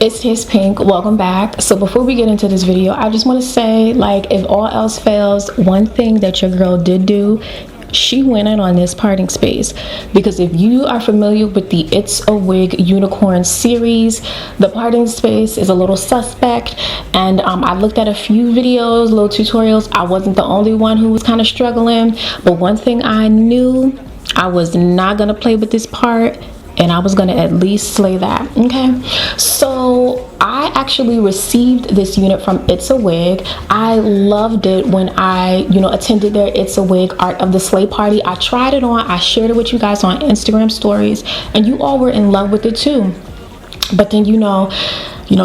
It's Tastepink. Welcome back. So before we get into this video, I just want to say, like, if all else fails, one thing that your girl did do, she went in on this parting space. Because if you are familiar with the It's a Wig Unicorn series, the parting space is a little suspect. And I looked at a few videos, little tutorials. I wasn't the only one who was kind of struggling. But one thing I knew, I was not going to play with this part. And I was going to at least slay that. Okay, so I actually received this unit from It's a Wig. I loved it when I attended their It's a Wig Art of the Slay party. I tried it on, I shared it with you guys on Instagram stories, and you all were in love with it too. But then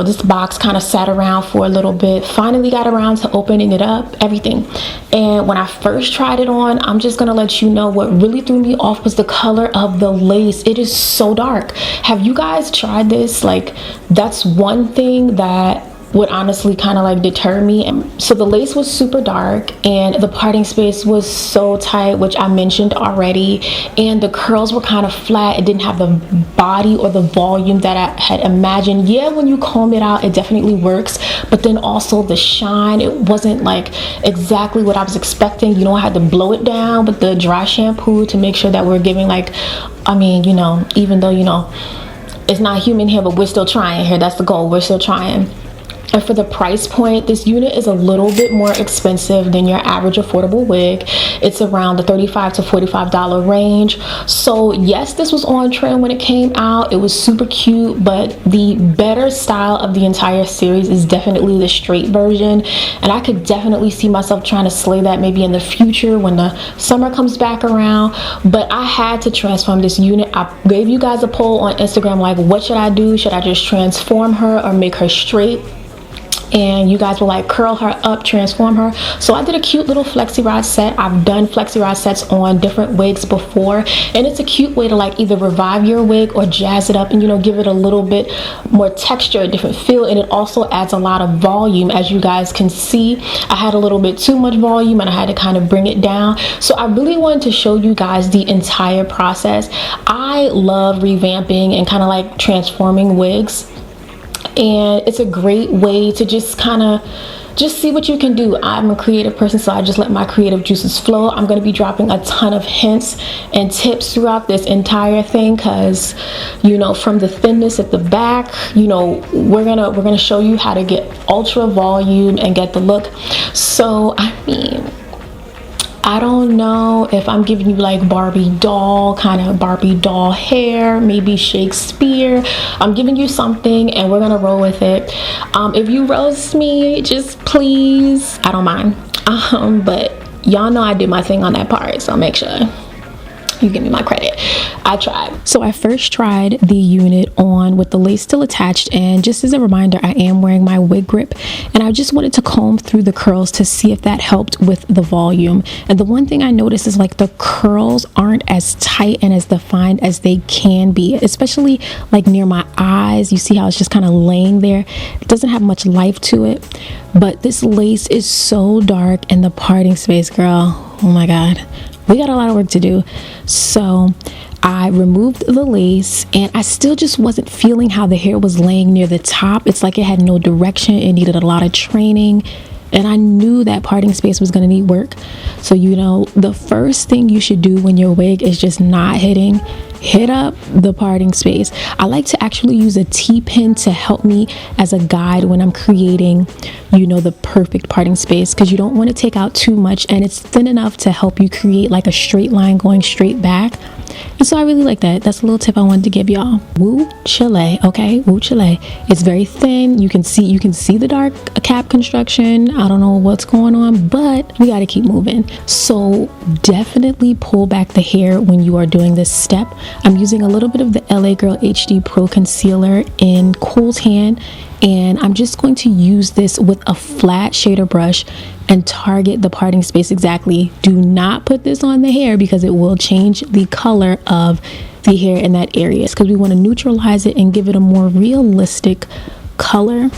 this box kind of sat around for a little bit. Finally got around to opening it up, everything. And when I first tried it on, I'm just gonna let you know what really threw me off was the color of the lace. It is so dark. Have you guys tried this? Like, that's one thing that would honestly kind of like deter me. So the lace was super dark and the parting space was so tight, which I mentioned already, and the curls were kind of flat. It didn't have the body or the volume that I had imagined. Yeah, when you comb it out, it definitely works, but then also the shine, it wasn't like exactly what I was expecting. I had to blow it down with the dry shampoo to make sure that we're giving, like, even though it's not human hair, but we're still trying here. That's the goal. We're still trying. And for the price point, this unit is a little bit more expensive than your average affordable wig. It's around the $35 to $45 range. So yes, this was on trend when it came out. It was super cute, but the better style of the entire series is definitely the straight version. And I could definitely see myself trying to slay that maybe in the future when the summer comes back around. But I had to transform this unit. I gave you guys a poll on Instagram, like, what should I do? Should I just transform her or make her straight? And you guys were like, curl her up, transform her. So I did a cute little flexi rod set. I've done flexi rod sets on different wigs before, and it's a cute way to like either revive your wig or jazz it up and give it a little bit more texture, a different feel. And it also adds a lot of volume. As you guys can see, I had a little bit too much volume and I had to kind of bring it down. So I really wanted to show you guys the entire process. I love revamping and kind of like transforming wigs, and it's a great way to just see what you can do. I'm a creative person, so I just let my creative juices flow. I'm going to be dropping a ton of hints and tips throughout this entire thing, because from the thinness at the back, we're gonna show you how to get ultra volume and get the look. So I don't know if I'm giving you like Barbie doll hair, maybe Shakespeare. I'm giving you something and we're gonna roll with it. If you roast me, just please, I don't mind. But y'all know I did my thing on that part, so make sure you give me my credit. I tried. So I first tried the unit on with the lace still attached, and just as a reminder, I am wearing my wig grip, and I just wanted to comb through the curls to see if that helped with the volume. And the one thing I noticed is like the curls aren't as tight and as defined as they can be, especially like near my eyes. You see how it's just kind of laying there. It doesn't have much life to it, but this lace is so dark, and the parting space, girl, oh my god, we got a lot of work to do. So I removed the lace, and I still just wasn't feeling how the hair was laying near the top. It's like it had no direction. It needed a lot of training, and I knew that parting space was going to need work. So the first thing you should do when your wig is just not hitting, hit up the parting space. I like to actually use a T-pin to help me as a guide when I'm creating the perfect parting space, because you don't want to take out too much, and it's thin enough to help you create like a straight line going straight back. And so I really like that. That's a little tip I wanted to give y'all. Woo Chile, okay? Woo Chile. It's very thin. You can see the dark cap construction. I don't know what's going on, but we got to keep moving. So definitely pull back the hair when you are doing this step. I'm using a little bit of the LA Girl HD Pro Concealer in Cool Tan, and I'm just going to use this with a flat shader brush and target the parting space exactly. Do not put this on the hair because it will change the color of the hair in that area, because we want to neutralize it and give it a more realistic color.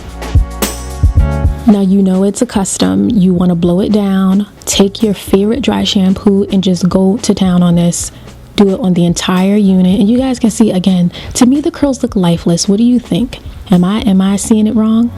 Now it's a custom. You want to blow it down, take your favorite dry shampoo and just go to town on this. do it on the entire unit, and you guys can see again, to me the curls look lifeless. What do you think? Am I seeing it wrong?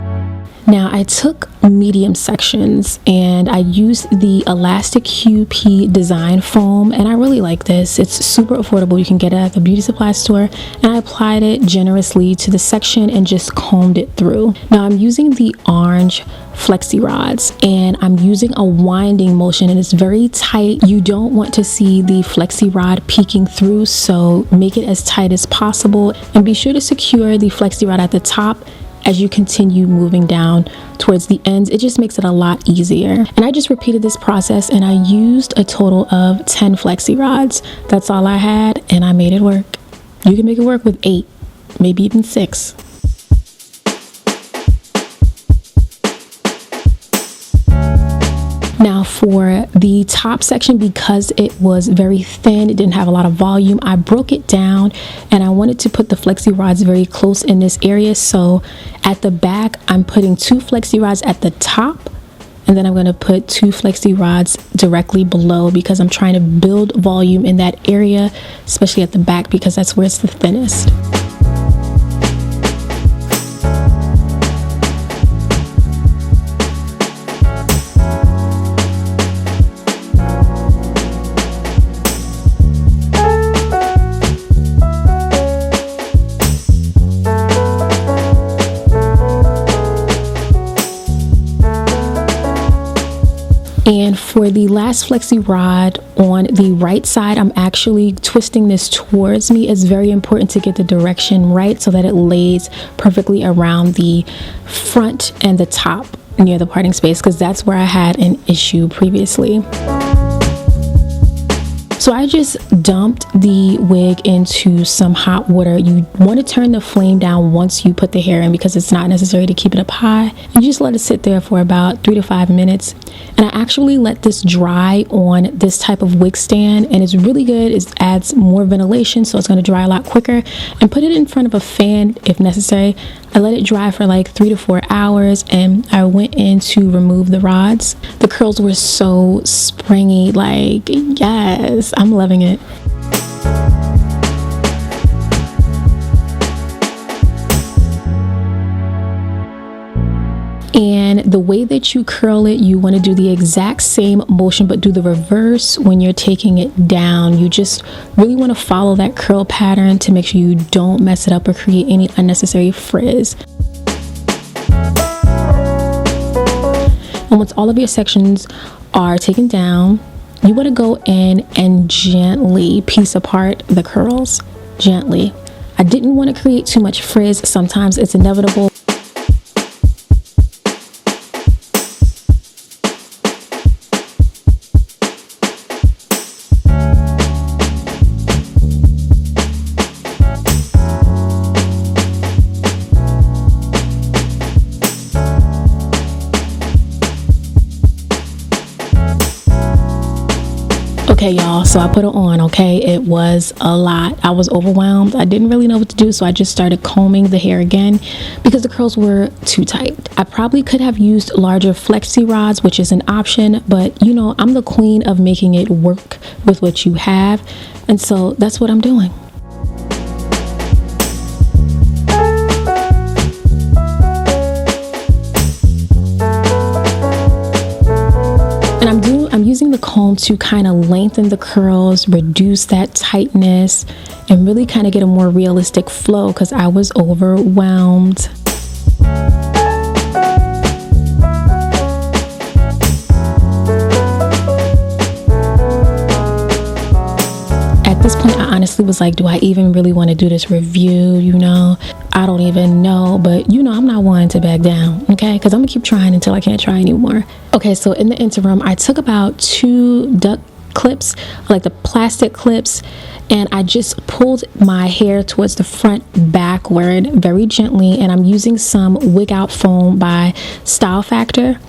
Now I took medium sections and I used the elastic QP design foam, and I really like this. It's super affordable. You can get it at the beauty supply store, and I applied it generously to the section and just combed it through. Now I'm using the orange flexi rods and I'm using a winding motion, and it's very tight. You don't want to see the flexi rod peeking through, so make it as tight as possible, and be sure to secure the flexi rod at the top as you continue moving down towards the ends. It just makes it a lot easier. And I just repeated this process, and I used a total of 10 flexi rods. That's all I had, and I made it work. You can make it work with 8, maybe even 6. Now for the top section, because it was very thin, it didn't have a lot of volume, I broke it down, and I wanted to put the flexi rods very close in this area. So at the back, I'm putting 2 flexi rods at the top, and then I'm going to put 2 flexi rods directly below, because I'm trying to build volume in that area, especially at the back, because that's where it's the thinnest. And for the last flexi rod on the right side, I'm actually twisting this towards me. It's very important to get the direction right so that it lays perfectly around the front and the top near the parting space, because that's where I had an issue previously. So I just dumped the wig into some hot water. You want to turn the flame down once you put the hair in, because it's not necessary to keep it up high. You just let it sit there for about 3 to 5 minutes. And I actually let this dry on this type of wig stand, and it's really good. It adds more ventilation, so it's going to dry a lot quicker. And put it in front of a fan if necessary. I let it dry for like 3 to 4 hours, and I went in to remove the rods. The curls were so springy, like, yes, I'm loving it. And the way that you curl it, you want to do the exact same motion, but do the reverse when you're taking it down. You just really want to follow that curl pattern to make sure you don't mess it up or create any unnecessary frizz. And once all of your sections are taken down, you want to go in and gently piece apart the curls. Gently. I didn't want to create too much frizz. Sometimes it's inevitable. Okay, y'all, so I put it on. Okay, it was a lot. I was overwhelmed. I didn't really know what to do, so I just started combing the hair again because the curls were too tight. I probably could have used larger flexi rods, which is an option, but you know, I'm the queen of making it work with what you have, and so that's what I'm doing. I'm using the comb to kind of lengthen the curls, reduce that tightness, and really kind of get a more realistic flow because I was overwhelmed. At this point, I honestly was like, do I even really want to do this review? You know, I don't even know, but you know, I'm not one to back down, okay? Because I'm gonna keep trying until I can't try anymore. Okay, so in the interim, I took about 2 duck clips, like the plastic clips, and I just pulled my hair towards the front backward very gently, and I'm using some wig out foam by Style Factor.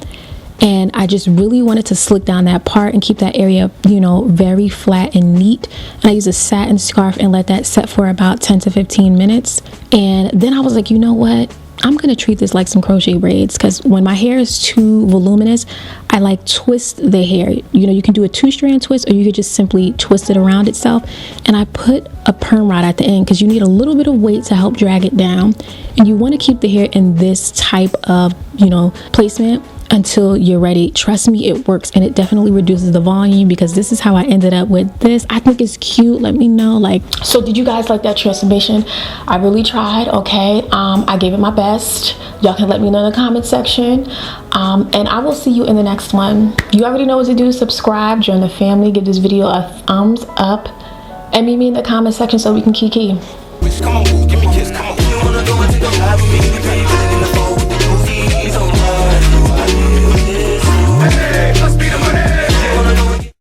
And I just really wanted to slick down that part and keep that area, you know, very flat and neat. And I used a satin scarf and let that set for about 10 to 15 minutes. And then I was like, you know what? I'm gonna treat this like some crochet braids, because when my hair is too voluminous, I like twist the hair. You know, you can do a 2-strand twist, or you could just simply twist it around itself. And I put a perm rod at the end because you need a little bit of weight to help drag it down. And you want to keep the hair in this type of, you know, placement until you're ready. Trust me, it works, and it definitely reduces the volume, because this is how I ended up with this. I think it's cute. Let me know. Like, so did you guys like that transformation? I really tried. Okay, I gave it my best. Y'all can let me know in the comment section, and I will see you in the next one. You already know what to do. Subscribe, join the family, give this video a thumbs up, and meet me in the comment section so we can kiki. Come on, give me a kiss, come on. You wanna go into the live with me?